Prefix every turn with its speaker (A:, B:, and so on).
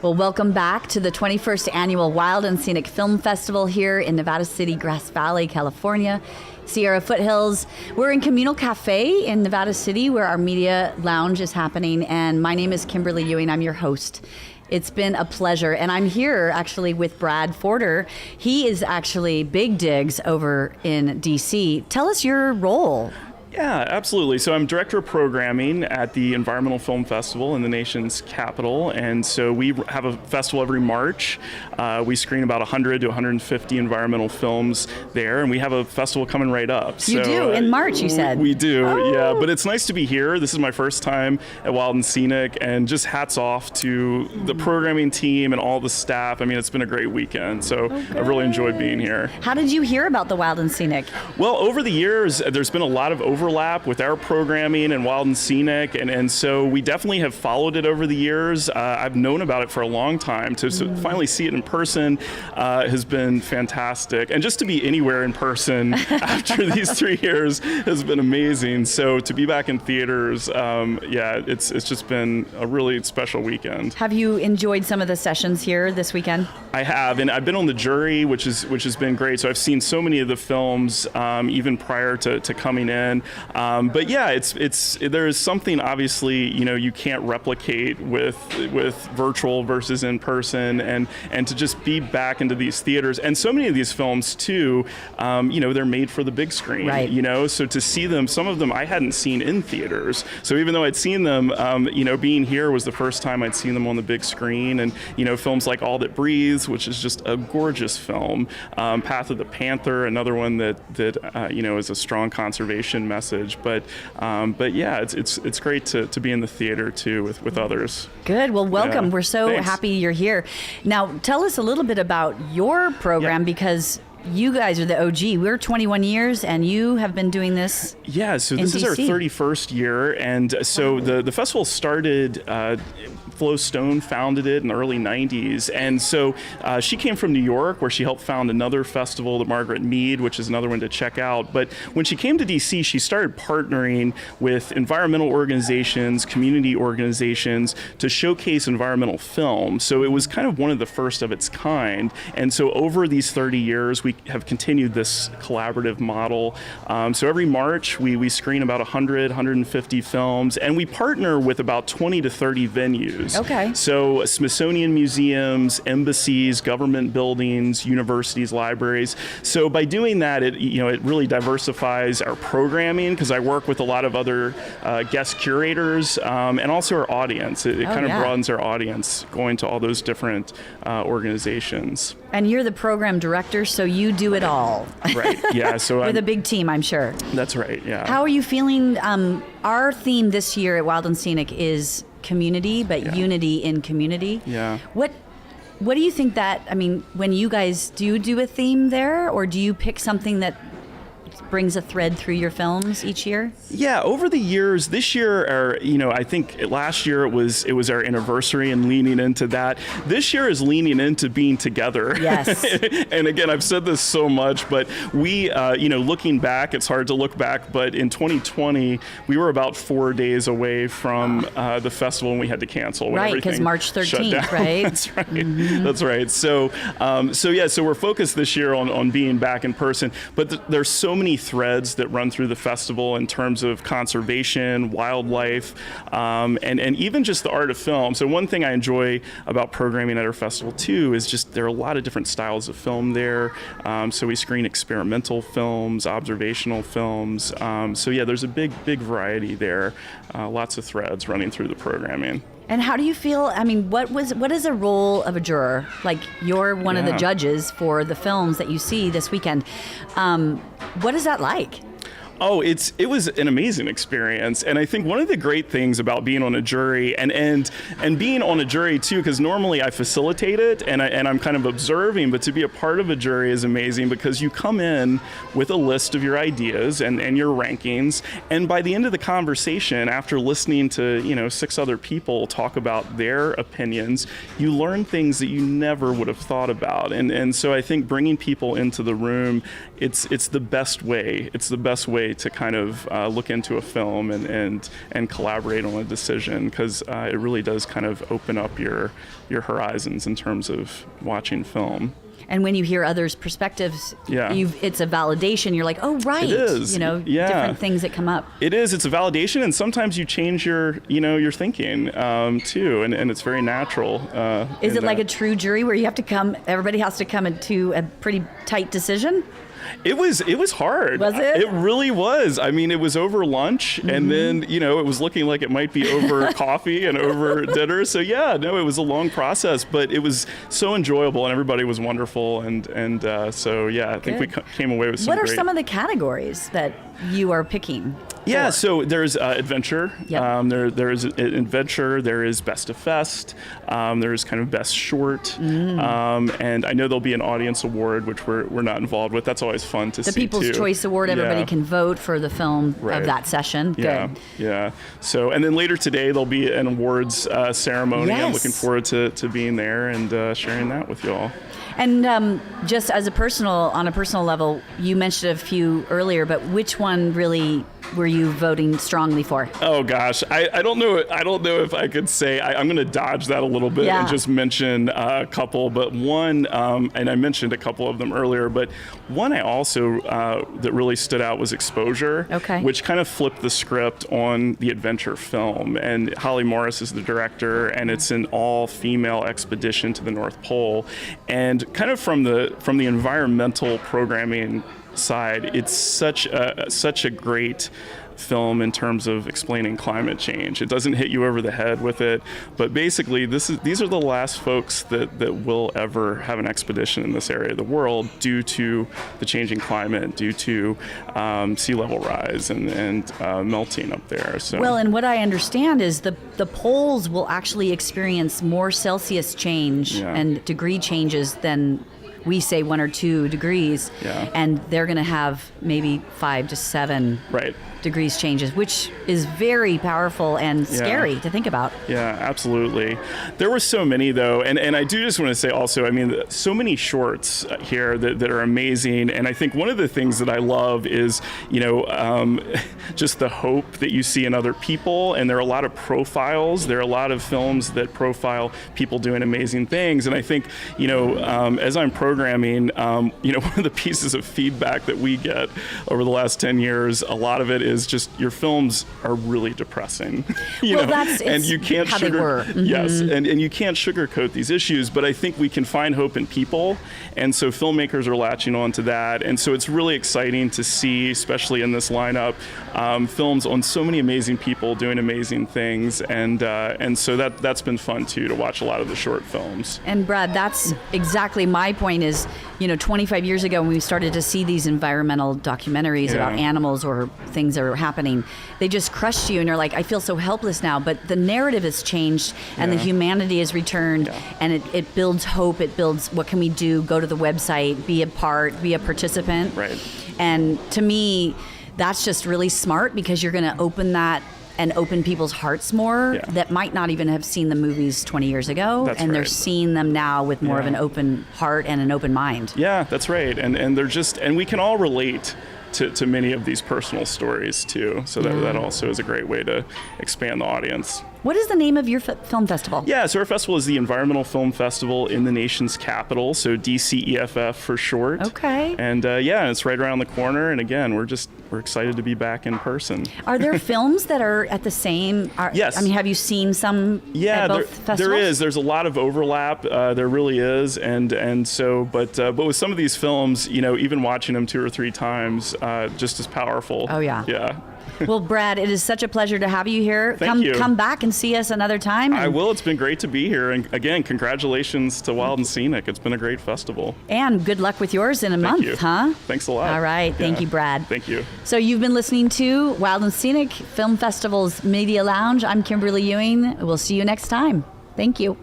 A: Well, welcome back to the 21st Annual Wild and Scenic Film Festival here in Nevada City, Grass Valley, California, Sierra Foothills. We're in Communal Cafe in Nevada City where our media lounge is happening, and my name is Kimberly Ewing. I'm your host. It's been a pleasure, and I'm here actually with Brad Forder. He is actually big digs over in DC. Tell us your role.
B: Yeah, absolutely. So I'm director of programming at the Environmental Film Festival in the nation's capital. And so we have a festival every March. We screen about 100 to 150 environmental films there. And we have a festival coming right up.
A: You do? In March, you said?
B: We do,
A: oh.
B: Yeah. But it's nice to be here. This is my first time at Wild and Scenic. And just hats off to the programming team and all the staff. I mean, it's been a great weekend. So I've really enjoyed being here.
A: How did you hear about the Wild and Scenic?
B: Well, over the years, there's been a lot of overlap with our programming and Wild and Scenic, and so we definitely have followed it over the years. I've known about it for a long time. To finally see it in person has been fantastic, and just to be anywhere in person after these 3 years has been amazing. So to be back in theaters, it's just been a really special weekend.
A: Have you enjoyed some of the sessions here this weekend?
B: I have, and I've been on the jury, which has been great. So I've seen so many of the films even prior to coming in. But yeah, there is something obviously you can't replicate with virtual versus in person, and to just be back into these theaters, and so many of these films too, they're made for the big screen,
A: right.
B: So to see them, some of them I hadn't seen in theaters. So even though I'd seen them, being here was the first time I'd seen them on the big screen, and films like All That Breathes, which is just a gorgeous film, Path of the Panther, another one that is a strong conservation message. But yeah, it's great to be in the theater too with others.
A: Good. Well, welcome.
B: Yeah.
A: We're so
B: Thanks.
A: happy you're here. Now, tell us a little bit about your program, because you guys are the OG. We're 21 years, and you have been doing this.
B: Yeah, so
A: in
B: this is our
A: DC.
B: 31st year, and so the festival started. Flo Stone founded it in the early 90s, and so she came from New York, where she helped found another festival, the Margaret Mead, which is another one to check out. But when she came to DC, she started partnering with environmental organizations, community organizations, to showcase environmental film. So it was kind of one of the first of its kind, and so over these 30 years, we have continued this collaborative model. So every March, we screen about 100, 150 films, and we partner with about 20 to 30 venues.
A: Okay.
B: So Smithsonian museums, embassies, government buildings, universities, libraries. So by doing that, it really diversifies our programming, because I work with a lot of other guest curators, and also our audience. It kind of broadens our audience going to all those different organizations.
A: And you're the program director, so you do it all.
B: Right, yeah. So
A: with a big team, I'm sure.
B: That's right, yeah.
A: How are you feeling? Our theme this year at Wild and Scenic is community, but unity in community.
B: Yeah.
A: What do you think when you guys do a theme there, or do you pick something that brings a thread through your films each year?
B: Yeah, over the years, this year, I think last year it was our anniversary and leaning into that. This year is leaning into being together.
A: Yes.
B: And again, I've said this so much, but we, looking back, it's hard to look back, but in 2020, we were about 4 days away from the festival, and we had to cancel.
A: Right, because March 13th, right?
B: That's right. Mm-hmm. That's right. So we're focused this year on being back in person, but there's so many threads that run through the festival in terms of conservation, wildlife, and even just the art of film. So one thing I enjoy about programming at our festival too is just there are a lot of different styles of film there. So we screen experimental films, observational films. There's a big variety there. Lots of threads running through the programming.
A: And how do you feel? What is the role of a juror? Like, you're one of the judges for the films that you see this weekend. What is that like?
B: Oh, it was an amazing experience, and I think one of the great things about being on a jury and being on a jury too, because normally I facilitate it and I'm kind of observing, but to be a part of a jury is amazing because you come in with a list of your ideas and your rankings, and by the end of the conversation, after listening to 6 other people talk about their opinions, you learn things that you never would have thought about, and so I think bringing people into the room, it's the best way. It's the best way way to kind of look into a film and collaborate on a decision, because it really does kind of open up your horizons in terms of watching film.
A: And when you hear others' perspectives,
B: Yeah.
A: it's a validation. You're like, oh, right.
B: It is.
A: You know,
B: Yeah.
A: different things that come up.
B: It is. It's a validation, and sometimes you change your thinking too, and it's very natural.
A: Is it like a true jury where you have to come? Everybody has to come into a pretty tight decision.
B: It was hard.
A: Was it?
B: It really was. I mean, it was over lunch, and then it was looking like it might be over coffee and over dinner. So yeah, no, it was a long process, but it was so enjoyable, and everybody was wonderful, and so yeah, I think we came away with some.
A: What are
B: great...
A: some of the categories that you are picking?
B: Yeah, so there's adventure.
A: Yep.
B: There's adventure. There is best of fest. There's kind of best short, and I know there'll be an audience award, which we're not involved with. That's always fun to see.
A: The People's
B: too.
A: Choice Award. Everybody can vote for the film
B: Right.
A: of that session.
B: Yeah,
A: Good.
B: yeah. So, and then later today there'll be an awards ceremony. I'm
A: Yes.
B: looking forward to being there and sharing that with you all.
A: And just as on a personal level, you mentioned a few earlier, but which one really were you voting strongly for?
B: Oh gosh, I don't know. I don't know if I could say. I'm going to dodge that a little bit
A: Yeah.
B: and just mention a couple. But one, and I mentioned a couple of them earlier, but one I also that really stood out was Exposure,
A: Okay.
B: which kind of flipped the script on the adventure film. And Holly Morris is the director, and it's an all-female expedition to the North Pole. And kind of from the environmental programming side, it's such a great film in terms of explaining climate change. It doesn't hit you over the head with it, but basically these are the last folks that will ever have an expedition in this area of the world due to the changing climate, due to sea level rise and melting up there. So
A: Well, and what I understand is the poles will actually experience more Celsius change
B: Yeah.
A: and degree changes than we say 1 or 2 degrees,
B: Yeah.
A: and they're going to have maybe 5 to 7
B: right.
A: degrees changes, which is very powerful and scary to think about.
B: Yeah, absolutely. There were so many, though, and I do just want to say also, I mean, so many shorts here that are amazing, and I think one of the things that I love is, just the hope that you see in other people, and there are a lot of profiles. There are a lot of films that profile people doing amazing things, and I think, as I'm programming, one of the pieces of feedback that we get over the last 10 years, a lot of it is just your films are really depressing. And you can't
A: how they were.
B: Yes, and you can't sugarcoat these issues, but I think we can find hope in people, and so filmmakers are latching on to that, and so it's really exciting to see, especially in this lineup, films on so many amazing people doing amazing things, and so that's been fun too, to watch a lot of the short films.
A: And Brad, that's exactly my point is, 25 years ago when we started to see these environmental documentaries about animals or things that are happening, they just crushed you and you're like, I feel so helpless now. But the narrative has changed and the humanity has returned and it builds hope. It builds, what can we do? Go to the website, be a part, be a participant.
B: Right.
A: And to me, that's just really smart because you're going to open that and open people's hearts more that might not even have seen the movies 20 years ago.
B: That's
A: and they're
B: right.
A: seeing them now with more of an open heart and an open mind.
B: Yeah, that's right. And they're just, and we can all relate to many of these personal stories too. So that also is a great way to expand the audience.
A: What is the name of your film festival?
B: Yeah, so our festival is the Environmental Film Festival in the nation's capital, so DCEFF for short.
A: Okay.
B: And it's right around the corner. And again, we're excited to be back in person.
A: Are there films that are at the same?
B: Yes.
A: I mean, have you seen some at both festivals?
B: There is. There's a lot of overlap. There really is. And so, but with some of these films, even watching them 2 or 3 times, just as powerful.
A: Oh, yeah.
B: Yeah.
A: Well, Brad, it is such a pleasure to have you here.
B: Thank you.
A: Come back and see us another time.
B: I will. It's been great to be here. And again, congratulations to Wild and Scenic. It's been a great festival.
A: And good luck with yours in a month,
B: you.
A: huh?
B: Thanks a lot.
A: All right. Thank you, Brad.
B: Thank you.
A: So you've been listening to Wild and Scenic Film Festival's Media Lounge. I'm Kimberly Ewing. We'll see you next time. Thank you.